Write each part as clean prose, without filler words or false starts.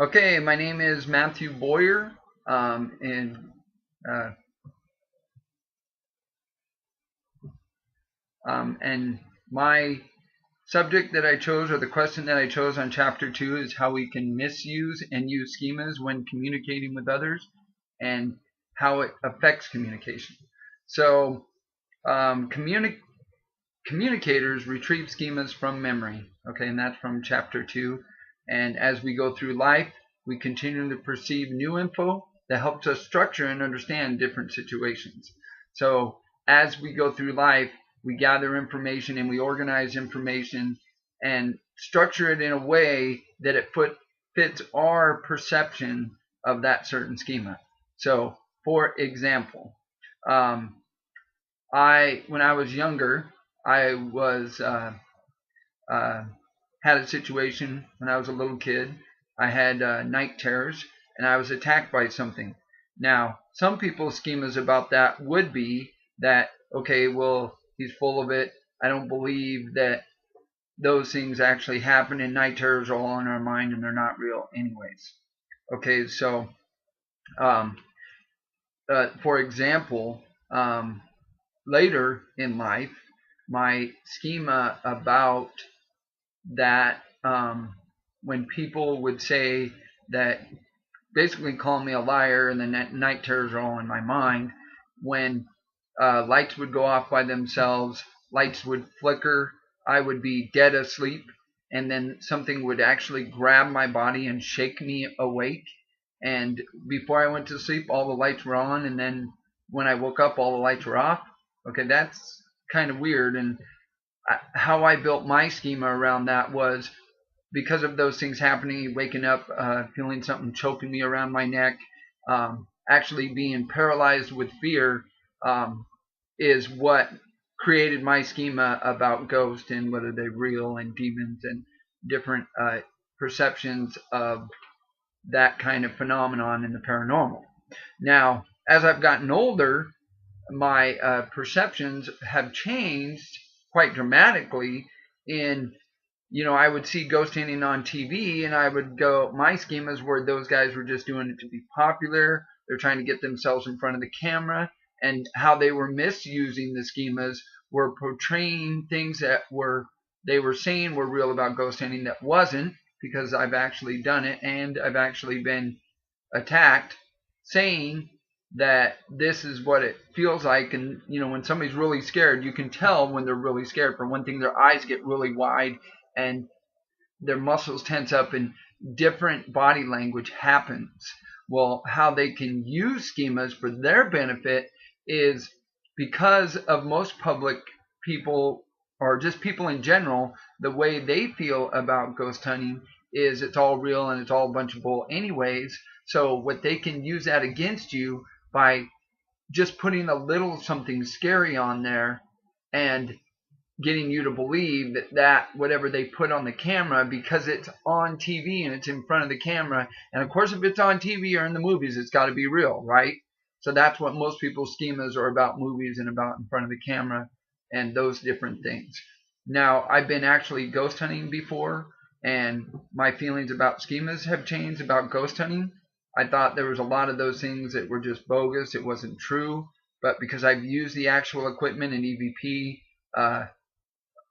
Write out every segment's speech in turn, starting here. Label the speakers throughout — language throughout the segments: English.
Speaker 1: Okay, my name is Matthew Boyer, and uh, and my subject that I chose, or the question that I chose on chapter 2, is how we can misuse and use schemas when communicating with others, and how it affects communication. So, communicators retrieve schemas from memory. Okay, and that's from chapter 2. And as we go through life, we continue to perceive new info that helps us structure and understand different situations. So as we go through life, we gather information and we organize information and structure it in a way that it fits our perception of that certain schema. So, for example, um, when I was younger, I was uh, had a situation when I was a little kid. I had night terrors and I was attacked by something. Now, some people's schemas about that would be that, okay, well, he's full of it. I don't believe that those things actually happen, and night terrors are all in our mind and they're not real, anyways. Okay, so um, for example, later in life, my schema about that, when people would say that, basically call me a liar, and the night terrors are all in my mind. When lights would go off by themselves, lights would flicker, I would be dead asleep, and then something would actually grab my body and shake me awake. And before I went to sleep, all the lights were on, and then when I woke up, all the lights were off. Okay, that's kind of weird. And how I built my schema around that was because of those things happening, waking up, feeling something choking me around my neck, actually being paralyzed with fear, is what created my schema about ghosts and whether they're real and demons and different perceptions of that kind of phenomenon in the paranormal. Now, as I've gotten older, my perceptions have changed quite dramatically. In I would see ghost hunting on TV, and I would go, my schemas were those guys were just doing it to be popular. They're trying to get themselves in front of the camera, and how they were misusing the schemas were portraying things that they were saying were real about ghost hunting that wasn't, because I've actually done it and I've actually been attacked, saying that this is what it feels like. And when somebody's really scared, you can tell when they're really scared. For one thing, their eyes get really wide and their muscles tense up, and different body language happens. Well, how they can use schemas for their benefit is because of most public people, or just people in general, the way they feel about ghost hunting is it's all real and it's all a bunch of bull anyways. So what they can use that against you by just putting a little something scary on there and getting you to believe that whatever they put on the camera, because it's on TV and it's in front of the camera, and of course if it's on TV or in the movies, it's got to be real, right? So that's what most people's schemas are about, movies and about in front of the camera and those different things. Now, I've been actually ghost hunting before, and my feelings about schemas have changed about ghost hunting. I thought there was a lot of those things that were just bogus, it wasn't true, but because I've used the actual equipment in EVP,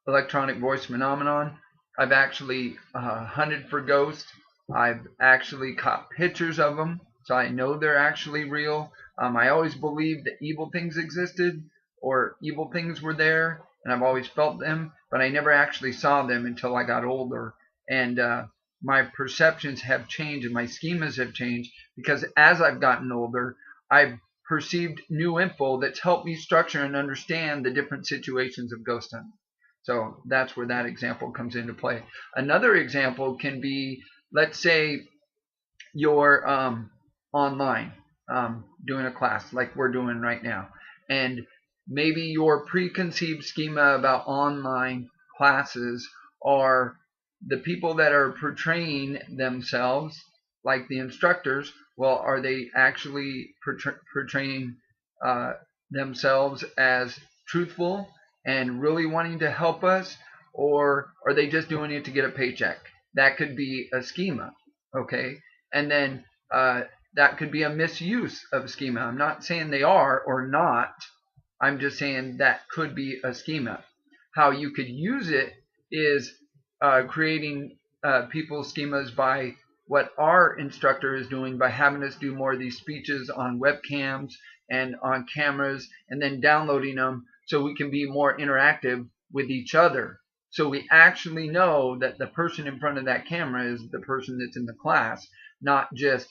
Speaker 1: electronic voice phenomenon, I've actually hunted for ghosts. I've actually caught pictures of them, so I know they're actually real. I always believed that evil things existed, or evil things were there, and I've always felt them, but I never actually saw them until I got older. And my perceptions have changed and my schemas have changed, because as I've gotten older, I've perceived new info that's helped me structure and understand the different situations of ghost hunting. So that's where that example comes into play. Another example can be, let's say you're online doing a class like we're doing right now, and maybe your preconceived schema about online classes are the people that are portraying themselves, like the instructors. Well, are they actually portraying uh, themselves as truthful and really wanting to help us, or are they just doing it to get a paycheck? That could be a schema, okay? And then that could be a misuse of a schema. I'm not saying they are or not. I'm just saying that could be a schema. How you could use it is creating people's schemas by what our instructor is doing, by having us do more of these speeches on webcams and on cameras, and then downloading them so we can be more interactive with each other. So we actually know that the person in front of that camera is the person that's in the class, not just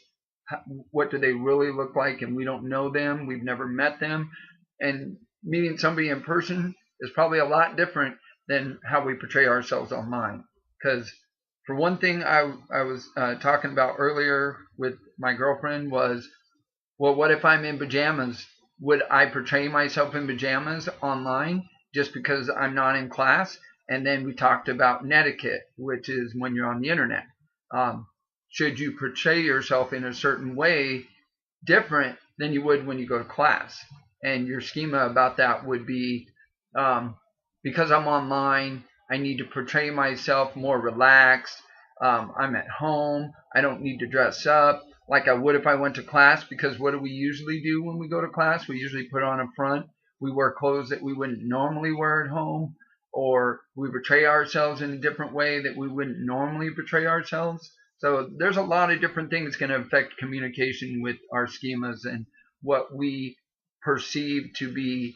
Speaker 1: what do they really look like, and we don't know them, we've never met them. And meeting somebody in person is probably a lot different than how we portray ourselves online. Because for one thing, I was talking about earlier with my girlfriend was, well, what if I'm in pajamas? Would I portray myself in pajamas online just because I'm not in class? And then we talked about netiquette, which is when you're on the internet. Should you portray yourself in a certain way different than you would when you go to class? And your schema about that would be, because I'm online, I need to portray myself more relaxed. I'm at home. I don't need to dress up like I would if I went to class, because what do we usually do when we go to class? We usually put on a front. We wear clothes that we wouldn't normally wear at home, or we portray ourselves in a different way that we wouldn't normally portray ourselves. So there's a lot of different things going to affect communication with our schemas and what we perceive to be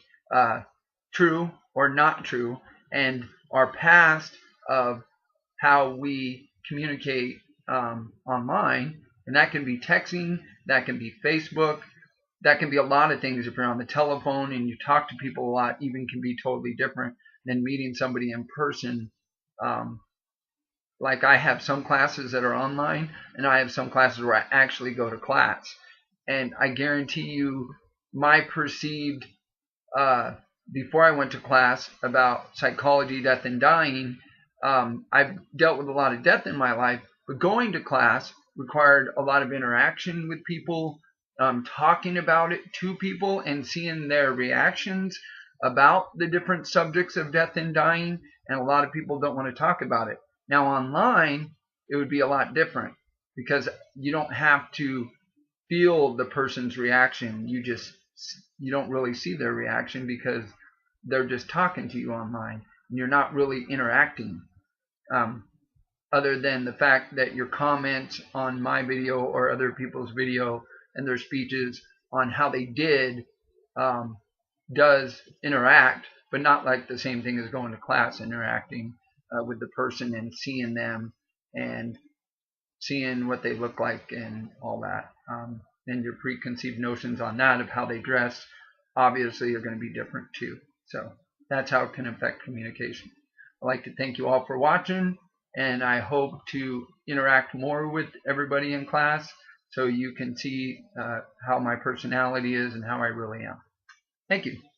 Speaker 1: true or not true, and our past of how we communicate online. And that can be texting, that can be Facebook, that can be a lot of things. If you're on the telephone and you talk to people a lot, even can be totally different than meeting somebody in person. Like I have some classes that are online, and I have some classes where I actually go to class. And I guarantee you, my perceived, before I went to class about psychology, death, and dying, I've dealt with a lot of death in my life, but going to class required a lot of interaction with people, talking about it to people and seeing their reactions about the different subjects of death and dying, and a lot of people don't want to talk about it. Now online, it would be a lot different because you don't have to feel the person's reaction. You don't really see their reaction because they're just talking to you online, and you're not really interacting. Other than the fact that your comments on my video or other people's video and their speeches on how they did does interact, but not like the same thing as going to class, interacting with the person and seeing them and seeing what they look like and all that. And your preconceived notions on that of how they dress obviously are going to be different too. So that's how it can affect communication. I'd like to thank you all for watching, and I hope to interact more with everybody in class so you can see how my personality is and how I really am. Thank you.